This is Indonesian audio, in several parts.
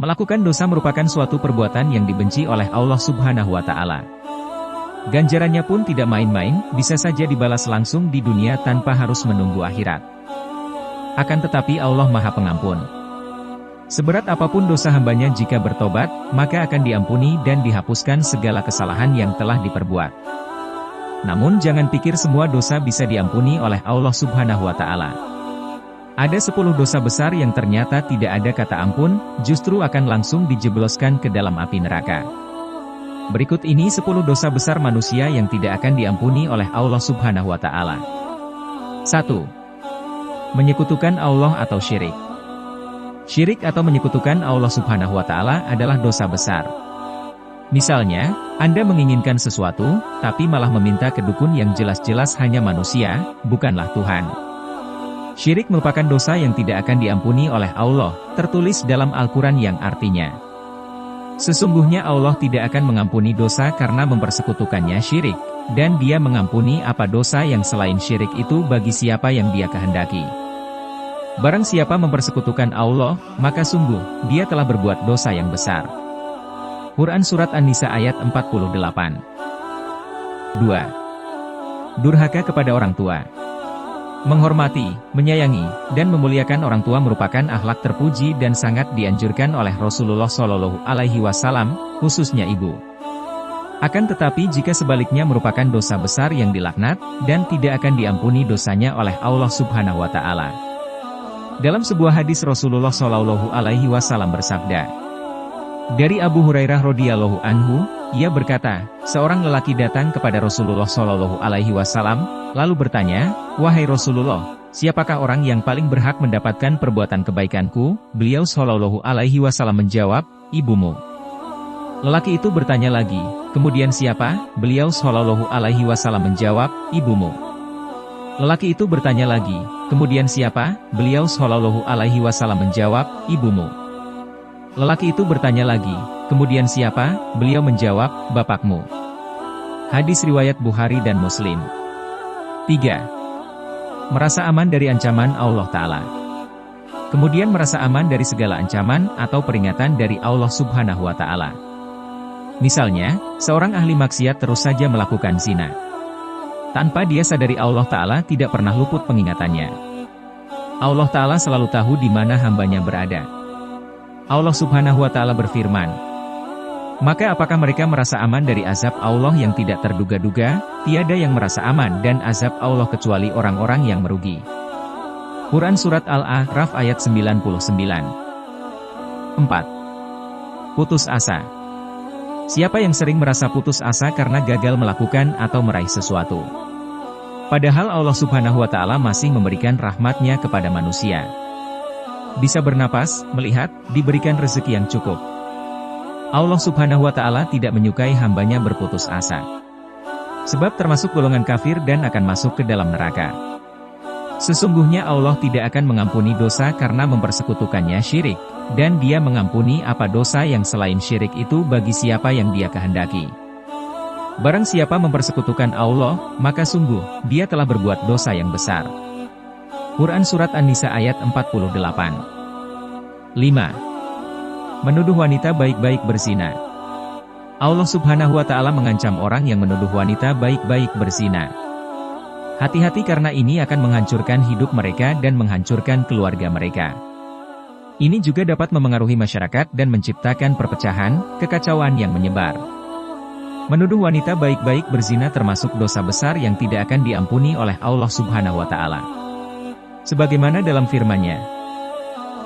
Melakukan dosa merupakan suatu perbuatan yang dibenci oleh Allah Subhanahu wa Ta'ala. Ganjarannya pun tidak main-main, bisa saja dibalas langsung di dunia tanpa harus menunggu akhirat. Akan tetapi Allah Maha Pengampun. Seberat apapun dosa hambanya jika bertobat, maka akan diampuni dan dihapuskan segala kesalahan yang telah diperbuat. Namun jangan pikir semua dosa bisa diampuni oleh Allah Subhanahu wa Ta'ala. Ada 10 dosa besar yang ternyata tidak ada kata ampun, justru akan langsung dijebloskan ke dalam api neraka. Berikut ini 10 dosa besar manusia yang tidak akan diampuni oleh Allah Subhanahu wa Ta'ala. 1. Menyekutukan Allah atau syirik. Syirik atau menyekutukan Allah Subhanahu wa Ta'ala adalah dosa besar. Misalnya, Anda menginginkan sesuatu, tapi malah meminta ke dukun yang jelas-jelas hanya manusia, bukanlah Tuhan. Syirik merupakan dosa yang tidak akan diampuni oleh Allah, tertulis dalam Al-Quran yang artinya, sesungguhnya Allah tidak akan mengampuni dosa karena mempersekutukannya syirik, dan Dia mengampuni apa dosa yang selain syirik itu bagi siapa yang Dia kehendaki. Barang siapa mempersekutukan Allah, maka sungguh, dia telah berbuat dosa yang besar. Quran Surat An-Nisa ayat 48. 2. Durhaka kepada orang tua. Menghormati, menyayangi, dan memuliakan orang tua merupakan akhlak terpuji dan sangat dianjurkan oleh Rasulullah Shallallahu Alaihi Wasallam, khususnya ibu. Akan tetapi jika sebaliknya merupakan dosa besar yang dilaknat, dan tidak akan diampuni dosanya oleh Allah Subhanahu wa Ta'ala. Dalam sebuah hadis Rasulullah Shallallahu Alaihi Wasallam bersabda, dari Abu Hurairah radhiyallahu anhu, ia berkata, seorang lelaki datang kepada Rasulullah Shallallahu Alaihi Wasallam, lalu bertanya, wahai Rasulullah, siapakah orang yang paling berhak mendapatkan perbuatan kebaikanku? Beliau Shallallahu Alaihi Wasallam menjawab, ibumu. Lelaki itu bertanya lagi, kemudian siapa? Beliau Shallallahu Alaihi Wasallam menjawab, ibumu. Lelaki itu bertanya lagi, kemudian siapa? Beliau Shallallahu Alaihi Wasallam menjawab, ibumu. Lelaki itu bertanya lagi, kemudian siapa? Beliau menjawab, bapakmu. Hadis riwayat Bukhari dan Muslim. 3. Merasa aman dari ancaman Allah Ta'ala. Kemudian merasa aman dari segala ancaman atau peringatan dari Allah Subhanahu wa Ta'ala. Misalnya, seorang ahli maksiat terus saja melakukan zina. Tanpa dia sadari Allah Ta'ala tidak pernah luput pengingatannya. Allah Ta'ala selalu tahu di mana hambanya berada. Allah Subhanahu wa Ta'ala berfirman, maka apakah mereka merasa aman dari azab Allah yang tidak terduga-duga? Tiada yang merasa aman dan azab Allah kecuali orang-orang yang merugi. Quran Surat Al-A'raf ayat 99. 4. Putus asa. Siapa yang sering merasa putus asa karena gagal melakukan atau meraih sesuatu? Padahal Allah Subhanahu wa Ta'ala masih memberikan rahmat-Nya kepada manusia. Bisa bernapas, melihat, diberikan rezeki yang cukup. Allah Subhanahu wa Ta'ala tidak menyukai hambanya berputus asa. Sebab termasuk golongan kafir dan akan masuk ke dalam neraka. Sesungguhnya Allah tidak akan mengampuni dosa karena mempersekutukannya syirik, dan Dia mengampuni apa dosa yang selain syirik itu bagi siapa yang Dia kehendaki. Barang siapa mempersekutukan Allah, maka sungguh, dia telah berbuat dosa yang besar. Quran Surat An-Nisa ayat 48. 5. Menuduh wanita baik-baik berzina. Allah Subhanahu wa Ta'ala mengancam orang yang menuduh wanita baik-baik berzina. Hati-hati karena ini akan menghancurkan hidup mereka dan menghancurkan keluarga mereka. Ini juga dapat memengaruhi masyarakat dan menciptakan perpecahan, kekacauan yang menyebar. Menuduh wanita baik-baik berzina termasuk dosa besar yang tidak akan diampuni oleh Allah Subhanahu wa Ta'ala. Sebagaimana dalam firman-Nya,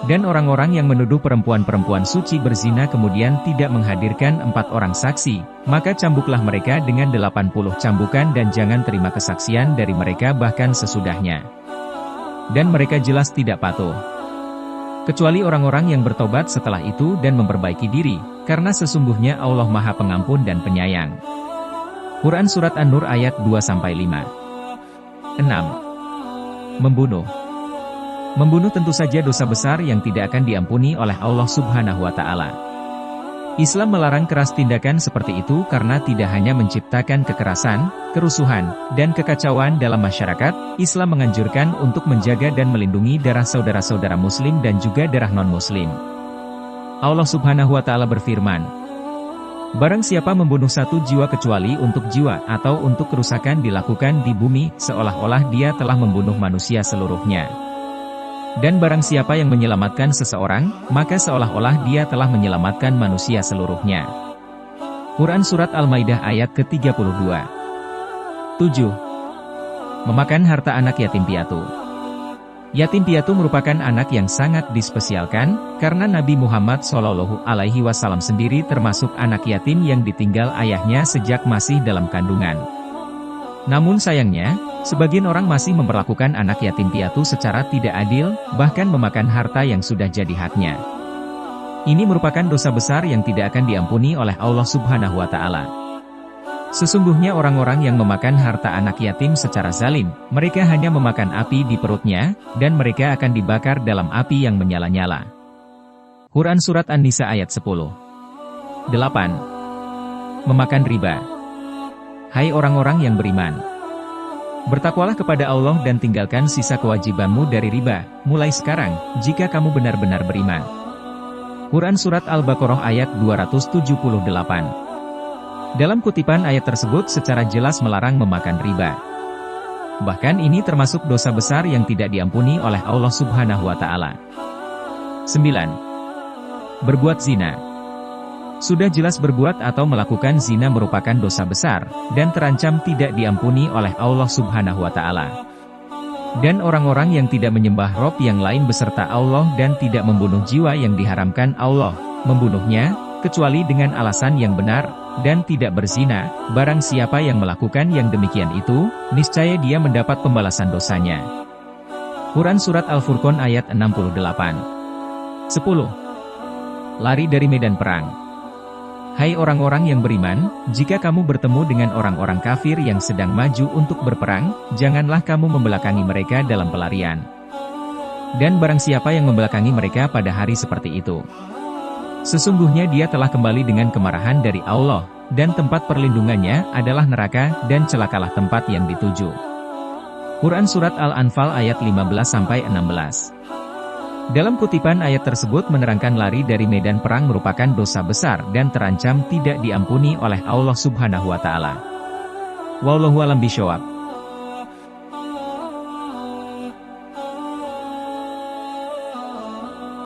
dan orang-orang yang menuduh perempuan-perempuan suci berzina kemudian tidak menghadirkan 4 orang saksi, maka cambuklah mereka dengan 80 cambukan dan jangan terima kesaksian dari mereka bahkan sesudahnya. Dan mereka jelas tidak patuh. Kecuali orang-orang yang bertobat setelah itu dan memperbaiki diri, karena sesungguhnya Allah Maha Pengampun dan Penyayang. Quran Surat An-Nur ayat 2-5. 6. Membunuh. Membunuh tentu saja dosa besar yang tidak akan diampuni oleh Allah Subhanahu wa Ta'ala. Islam melarang keras tindakan seperti itu karena tidak hanya menciptakan kekerasan, kerusuhan, dan kekacauan dalam masyarakat, Islam menganjurkan untuk menjaga dan melindungi darah saudara-saudara muslim dan juga darah non-muslim. Allah Subhanahu wa Ta'ala berfirman, barang siapa membunuh satu jiwa kecuali untuk jiwa atau untuk kerusakan dilakukan di bumi, seolah-olah dia telah membunuh manusia seluruhnya. Dan barang siapa yang menyelamatkan seseorang, maka seolah-olah dia telah menyelamatkan manusia seluruhnya. Quran Surat Al-Maidah ayat ke-32. 7. Memakan harta anak yatim piatu. Yatim piatu merupakan anak yang sangat dispesialkan, karena Nabi Muhammad SAW sendiri termasuk anak yatim yang ditinggal ayahnya sejak masih dalam kandungan. Namun sayangnya, sebagian orang masih memperlakukan anak yatim piatu secara tidak adil, bahkan memakan harta yang sudah jadi haknya. Ini merupakan dosa besar yang tidak akan diampuni oleh Allah Subhanahu wa Ta'ala. Sesungguhnya orang-orang yang memakan harta anak yatim secara zalim, mereka hanya memakan api di perutnya, dan mereka akan dibakar dalam api yang menyala-nyala. Quran Surat An-Nisa ayat 10. 8. Memakan riba. Hai orang-orang yang beriman, bertakwalah kepada Allah dan tinggalkan sisa kewajibanmu dari riba, mulai sekarang, jika kamu benar-benar beriman. Quran Surat Al-Baqarah ayat 278. Dalam kutipan ayat tersebut secara jelas melarang memakan riba. Bahkan ini termasuk dosa besar yang tidak diampuni oleh Allah Subhanahu wa Ta'ala. 9. Berbuat zina. Sudah jelas berbuat atau melakukan zina merupakan dosa besar, dan terancam tidak diampuni oleh Allah Subhanahu wa Ta'ala. Dan orang-orang yang tidak menyembah Rob yang lain beserta Allah dan tidak membunuh jiwa yang diharamkan Allah, membunuhnya, kecuali dengan alasan yang benar, dan tidak berzina, barang siapa yang melakukan yang demikian itu, niscaya dia mendapat pembalasan dosanya. Quran Surat Al-Furqan ayat 68. 10. Lari dari medan perang. Hai orang-orang yang beriman, jika kamu bertemu dengan orang-orang kafir yang sedang maju untuk berperang, janganlah kamu membelakangi mereka dalam pelarian. Dan barang siapa yang membelakangi mereka pada hari seperti itu, sesungguhnya dia telah kembali dengan kemarahan dari Allah, dan tempat perlindungannya adalah neraka, dan celakalah tempat yang dituju. Quran Surat Al-Anfal ayat 15-16. Dalam kutipan ayat tersebut menerangkan lari dari medan perang merupakan dosa besar dan terancam tidak diampuni oleh Allah Subhanahu wa Ta'ala. Wallahu a'lam bishawab.